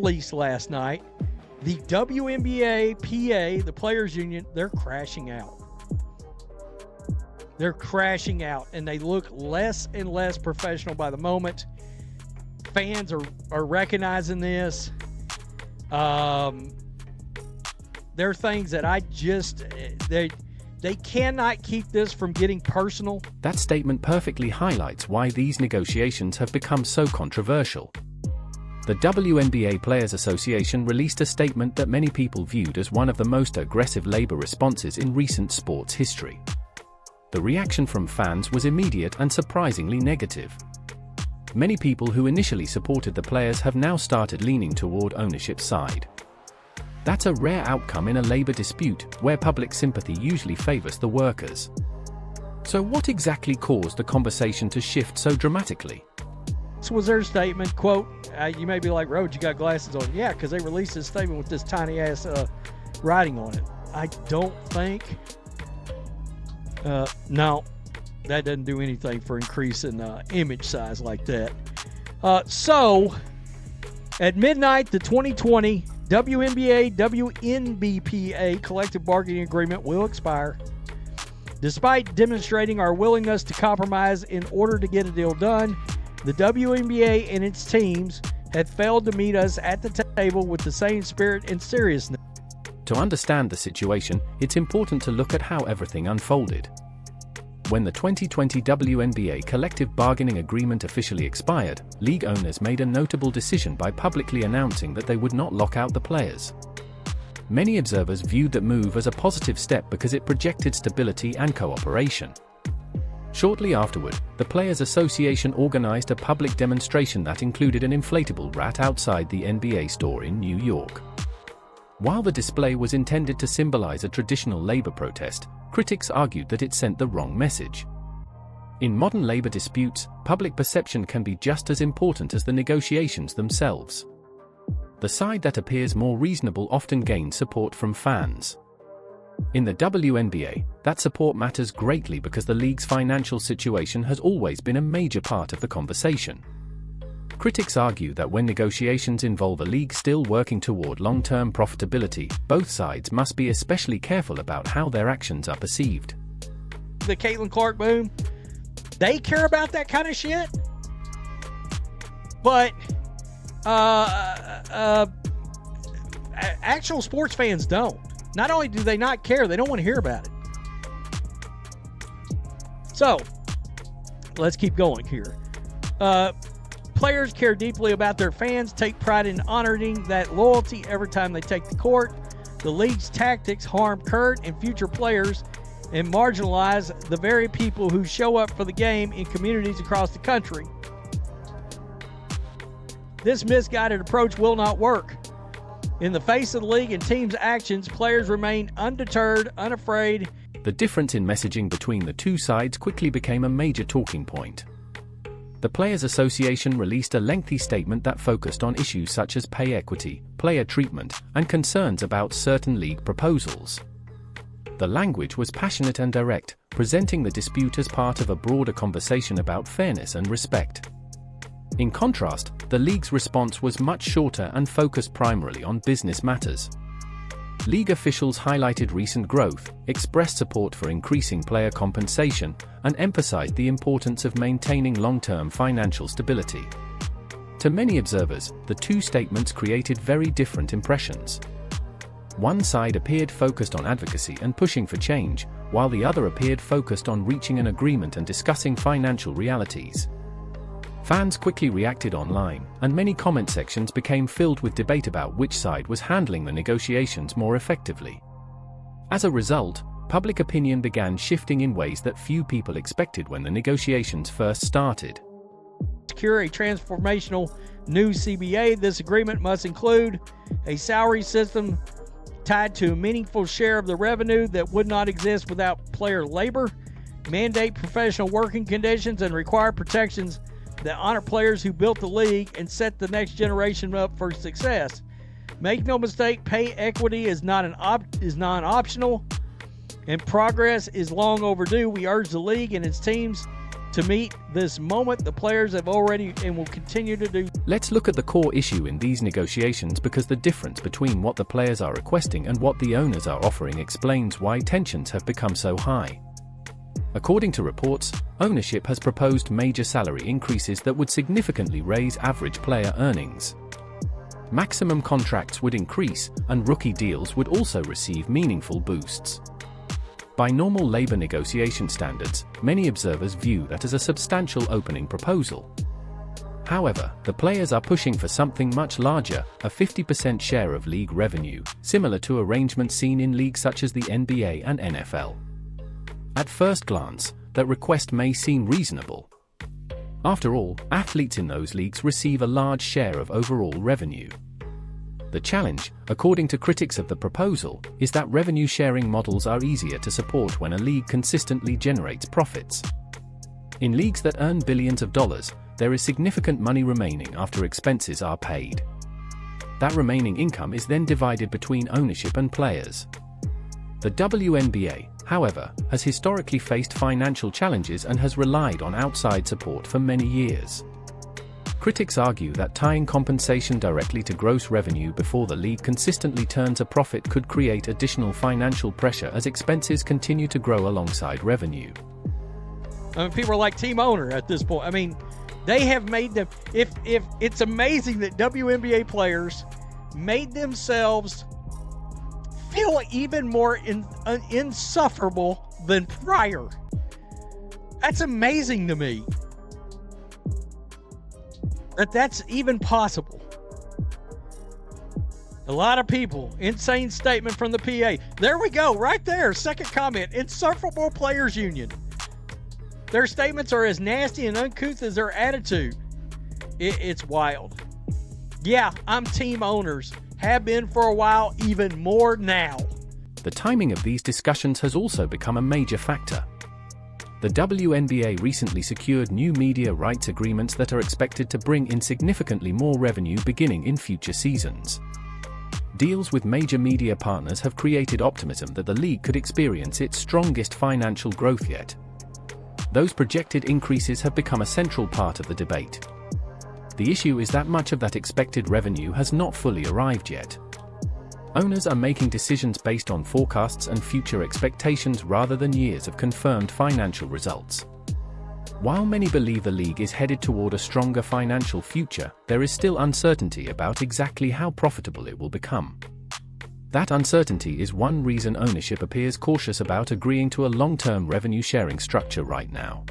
release last night, the WNBA, PA, the Players Union, they're crashing out. They're crashing out, and they look less and less professional by the moment. Fans are recognizing this. There are things that they cannot keep this from getting personal. That statement perfectly highlights why these negotiations have become so controversial. The WNBA Players Association released a statement that many people viewed as one of the most aggressive labor responses in recent sports history. The reaction from fans was immediate and surprisingly negative. Many people who initially supported the players have now started leaning toward ownership's side. That's a rare outcome in a labor dispute, where public sympathy usually favors the workers. So what exactly caused the conversation to shift so dramatically? This was their statement, quote, you may be like, Rhodes, you got glasses on. Yeah, because they released this statement with this tiny-ass writing on it. I don't think... no, that doesn't do anything for increasing image size like that. So, at midnight, the 2020 WNBA WNBPA collective bargaining agreement will expire. Despite demonstrating our willingness to compromise in order to get a deal done, the WNBA and its teams have failed to meet us at the table with the same spirit and seriousness. To understand the situation, it's important to look at how everything unfolded. When the 2020 WNBA collective bargaining agreement officially expired, league owners made a notable decision by publicly announcing that they would not lock out the players. Many observers viewed that move as a positive step because it projected stability and cooperation. Shortly afterward, the Players Association organized a public demonstration that included an inflatable rat outside the NBA store in New York. While the display was intended to symbolize a traditional labor protest, critics argued that it sent the wrong message. In modern labor disputes, public perception can be just as important as the negotiations themselves. The side that appears more reasonable often gains support from fans. In the WNBA, that support matters greatly because the league's financial situation has always been a major part of the conversation. Critics argue that when negotiations involve a league still working toward long-term profitability, both sides must be especially careful about how their actions are perceived. The Caitlin Clark boom, they care about that kind of shit, but actual sports fans don't. Not only do they not care, they don't want to hear about it. So, let's keep going here. Players care deeply about their fans, take pride in honoring that loyalty every time they take the court. The league's tactics harm current and future players and marginalize the very people who show up for the game in communities across the country. This misguided approach will not work. In the face of the league and team's actions, players remain undeterred, unafraid. The difference in messaging between the two sides quickly became a major talking point. The Players Association released a lengthy statement that focused on issues such as pay equity, player treatment, and concerns about certain league proposals. The language was passionate and direct, presenting the dispute as part of a broader conversation about fairness and respect. In contrast, the league's response was much shorter and focused primarily on business matters. League officials highlighted recent growth, expressed support for increasing player compensation, and emphasized the importance of maintaining long-term financial stability. To many observers, the two statements created very different impressions. One side appeared focused on advocacy and pushing for change, while the other appeared focused on reaching an agreement and discussing financial realities. Fans quickly reacted online, and many comment sections became filled with debate about which side was handling the negotiations more effectively. As a result, public opinion began shifting in ways that few people expected when the negotiations first started. To secure a transformational new CBA, this agreement must include a salary system tied to a meaningful share of the revenue that would not exist without player labor, mandate professional working conditions, and require protections that honor players who built the league and set the next generation up for success. Make no mistake, pay equity is non-optional, and progress is long overdue. We urge the league and its teams to meet this moment the players have already and will continue to do. Let's look at the core issue in these negotiations, because the difference between what the players are requesting and what the owners are offering explains why tensions have become so high. According to reports, ownership has proposed major salary increases that would significantly raise average player earnings. Maximum contracts would increase, and rookie deals would also receive meaningful boosts. By normal labor negotiation standards, many observers view that as a substantial opening proposal. However, the players are pushing for something much larger, a 50% share of league revenue, similar to arrangements seen in leagues such as the NBA and NFL. At first glance, that request may seem reasonable. After all, athletes in those leagues receive a large share of overall revenue. The challenge, according to critics of the proposal, is that revenue-sharing models are easier to support when a league consistently generates profits. In leagues that earn billions of dollars, there is significant money remaining after expenses are paid. That remaining income is then divided between ownership and players. The WNBA, however, has historically faced financial challenges and has relied on outside support for many years. Critics argue that tying compensation directly to gross revenue before the league consistently turns a profit could create additional financial pressure as expenses continue to grow alongside revenue. I mean, people are like team owner at this point. I mean, they have made them. If it's amazing that WNBA players made themselves feel even more insufferable than prior. That's amazing to me. That's even possible. A lot of people. Insane statement from the PA. There we go, right there. Second comment. Insufferable Players Union. Their statements are as nasty and uncouth as their attitude. It's wild. Yeah, I'm team owners. Have been for a while, even more now. The timing of these discussions has also become a major factor. The WNBA recently secured new media rights agreements that are expected to bring in significantly more revenue beginning in future seasons. Deals with major media partners have created optimism that the league could experience its strongest financial growth yet. Those projected increases have become a central part of the debate. The issue is that much of that expected revenue has not fully arrived yet. Owners are making decisions based on forecasts and future expectations rather than years of confirmed financial results. While many believe the league is headed toward a stronger financial future, there is still uncertainty about exactly how profitable it will become. That uncertainty is one reason ownership appears cautious about agreeing to a long-term revenue-sharing structure right now.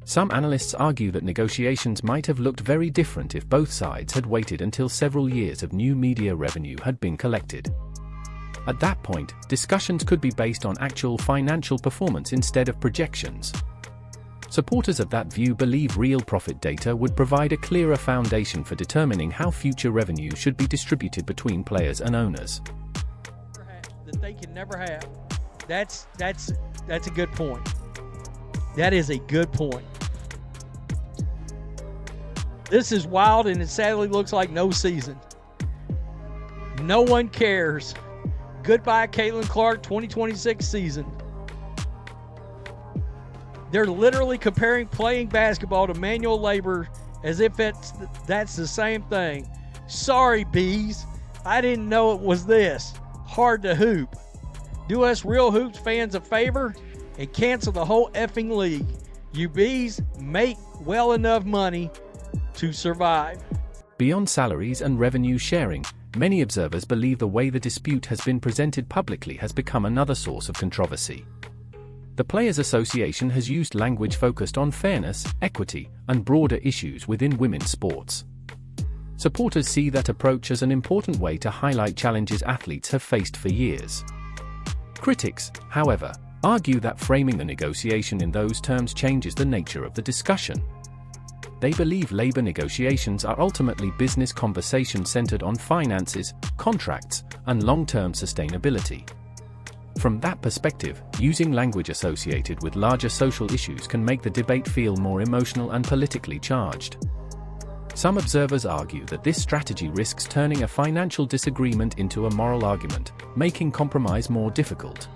Some analysts argue that negotiations might have looked very different if both sides had waited until several years of new media revenue had been collected. At that point, discussions could be based on actual financial performance instead of projections. Supporters of that view believe real profit data would provide a clearer foundation for determining how future revenue should be distributed between players and owners. That they can never have. That's a good point. That is a good point. This is wild, and it sadly looks like no season. No one cares. Goodbye, Caitlin Clark 2026 season. They're literally comparing playing basketball to manual labor as if that's the same thing. Sorry, bees. I didn't know it was this. Hard to hoop. Do us real hoops fans a favor and cancel the whole effing league. You bees make well enough money to survive. Beyond salaries and revenue sharing, many observers believe the way the dispute has been presented publicly has become another source of controversy. The Players Association has used language focused on fairness, equity, and broader issues within women's sports. Supporters see that approach as an important way to highlight challenges athletes have faced for years. Critics, however, argue that framing the negotiation in those terms changes the nature of the discussion. They believe labor negotiations are ultimately business conversations centered on finances, contracts, and long-term sustainability. From that perspective, using language associated with larger social issues can make the debate feel more emotional and politically charged. Some observers argue that this strategy risks turning a financial disagreement into a moral argument, making compromise more difficult.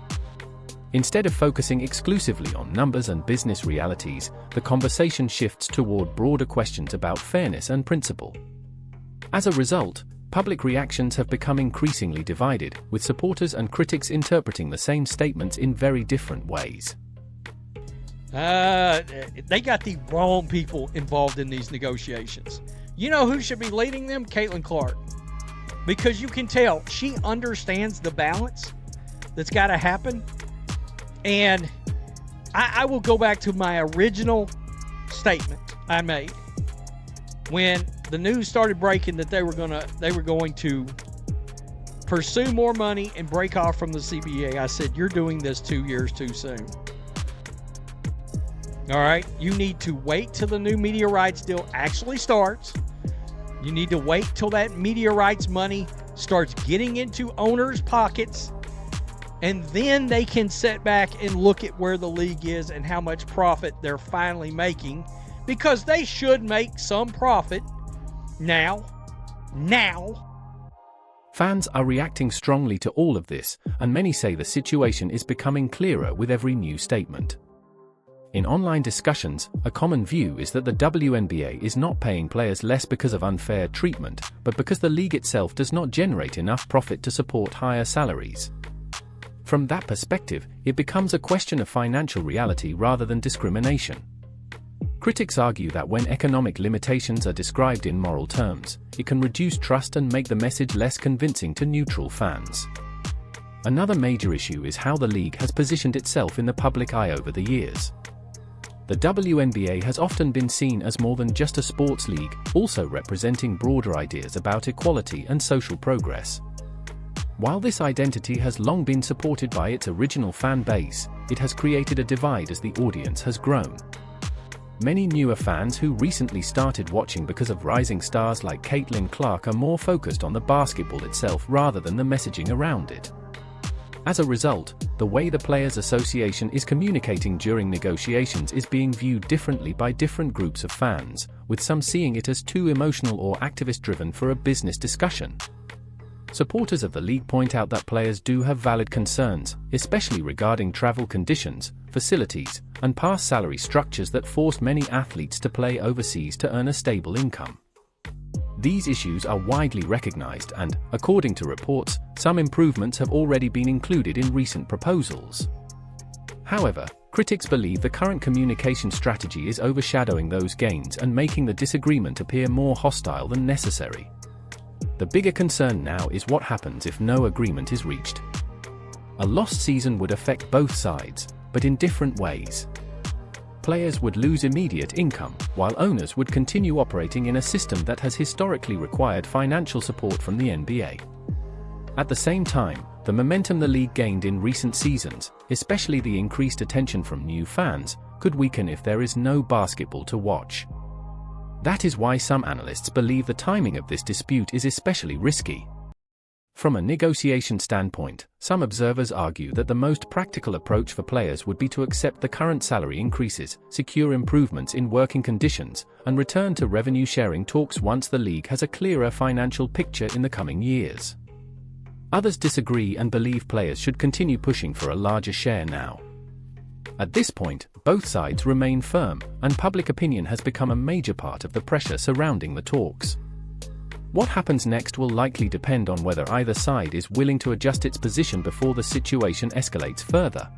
Instead of focusing exclusively on numbers and business realities, the conversation shifts toward broader questions about fairness and principle. As a result, public reactions have become increasingly divided, with supporters and critics interpreting the same statements in very different ways. They got the wrong people involved in these negotiations. You know who should be leading them? Caitlin Clark. Because you can tell she understands the balance that's got to happen. And I will go back to my original statement I made when the news started breaking that they were going to pursue more money and break off from the CBA. I said, you're doing this 2 years too soon. All right, you need to wait till the new media rights deal actually starts. You need to wait till that media rights money starts getting into owners' pockets. And then they can sit back and look at where the league is and how much profit they're finally making, because they should make some profit now. Fans are reacting strongly to all of this, and many say the situation is becoming clearer with every new statement. In online discussions, a common view is that the WNBA is not paying players less because of unfair treatment, but because the league itself does not generate enough profit to support higher salaries. From that perspective, it becomes a question of financial reality rather than discrimination. Critics argue that when economic limitations are described in moral terms, it can reduce trust and make the message less convincing to neutral fans. Another major issue is how the league has positioned itself in the public eye over the years. The WNBA has often been seen as more than just a sports league, also representing broader ideas about equality and social progress. While this identity has long been supported by its original fan base, it has created a divide as the audience has grown. Many newer fans who recently started watching because of rising stars like Caitlin Clark are more focused on the basketball itself rather than the messaging around it. As a result, the way the Players Association is communicating during negotiations is being viewed differently by different groups of fans, with some seeing it as too emotional or activist-driven for a business discussion. Supporters of the league point out that players do have valid concerns, especially regarding travel conditions, facilities, and past salary structures that force many athletes to play overseas to earn a stable income. These issues are widely recognized and, according to reports, some improvements have already been included in recent proposals. However, critics believe the current communication strategy is overshadowing those gains and making the disagreement appear more hostile than necessary. The bigger concern now is what happens if no agreement is reached. A lost season would affect both sides, but in different ways. Players would lose immediate income, while owners would continue operating in a system that has historically required financial support from the NBA. At the same time, the momentum the league gained in recent seasons, especially the increased attention from new fans, could weaken if there is no basketball to watch. That is why some analysts believe the timing of this dispute is especially risky. From a negotiation standpoint, some observers argue that the most practical approach for players would be to accept the current salary increases, secure improvements in working conditions, and return to revenue-sharing talks once the league has a clearer financial picture in the coming years. Others disagree and believe players should continue pushing for a larger share now. At this point, both sides remain firm, and public opinion has become a major part of the pressure surrounding the talks. What happens next will likely depend on whether either side is willing to adjust its position before the situation escalates further.